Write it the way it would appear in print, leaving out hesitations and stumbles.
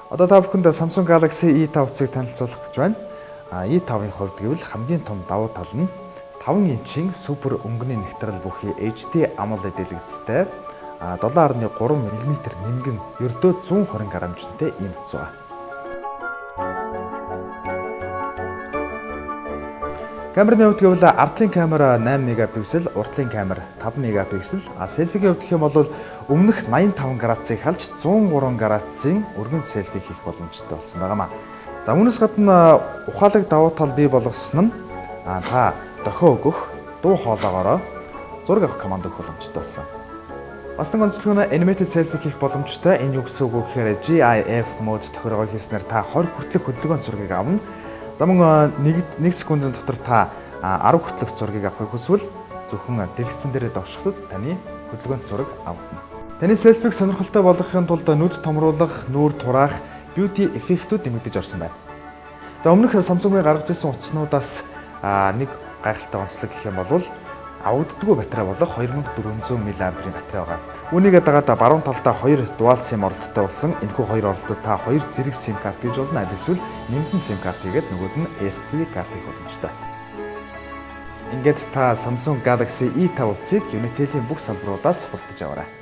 Одоо та бүхэнд Samsung Galaxy E5 утсыг танилцуулах гэж байна. E5-ын хувьд гэвэл хамгийн том давуу тал нь 5 инчийн супер өнгөний нэгтрэл бүхий HD AMOLED дэлгэцтэй 7.3 мм нэмгэн ердөө 120 грамжтай ийм утас байна. Камерын хувьд гэвэл ардлын камера 8 мегапиксел, уртлын камер 5 мегапиксел, селфигийн хувьд гэх юм бол өмнөх 85 градусыг халж 103 градусын өргөн селфи хийх боломжтой болсон байнамаа. За үүнээс гадна ухаалаг давуу тал бий болгосон нь та дохио өгөх, дуу хоолоогоороо зураг авах команд өгөх боломжтой болсон. Бас нэг онцлог нь animated selfie хийх боломжтой. Энэ юу гэсэн үг вэ гэхээр GIF mode тохиолгоо хийснээр та 20 хүртэлх хөдөлгөөн зургийг авна. За мөн 1 секундын дотор та 10 хүртэлх зургийг авахыг хүсвэл зөвхөн дэлгэцэн дээрээ давшихад таны хөдөлгөөн зураг авагдана. Таны селфиг сонирхолтой болгохын тулд нүд томруулах, нүүр тураах, beauty эффектүүд нэмэгдэж орсон байна. За өмнөх Samsung-ийн гаргаж ирсэн утаснуудаас нэг гайхалтай онцлог гэх юм бол авагддаггүй батарей болох 2400 мАh батарей байгаа. Үүнийг дагаад баруун талдаа 2 dual SIM оролттой болсон. Энэхүү 2 оролтод та 2 зэрэг SIM карт гэж болно. Аль эсвэл нэмтэн SIM карт хийгээд нөгөөд нь SD карт хийх боломжтой. Ингээд та Samsung Galaxy E5 утсыг Unitel-ийн бүх салбаруудаас худалдаж аваарай.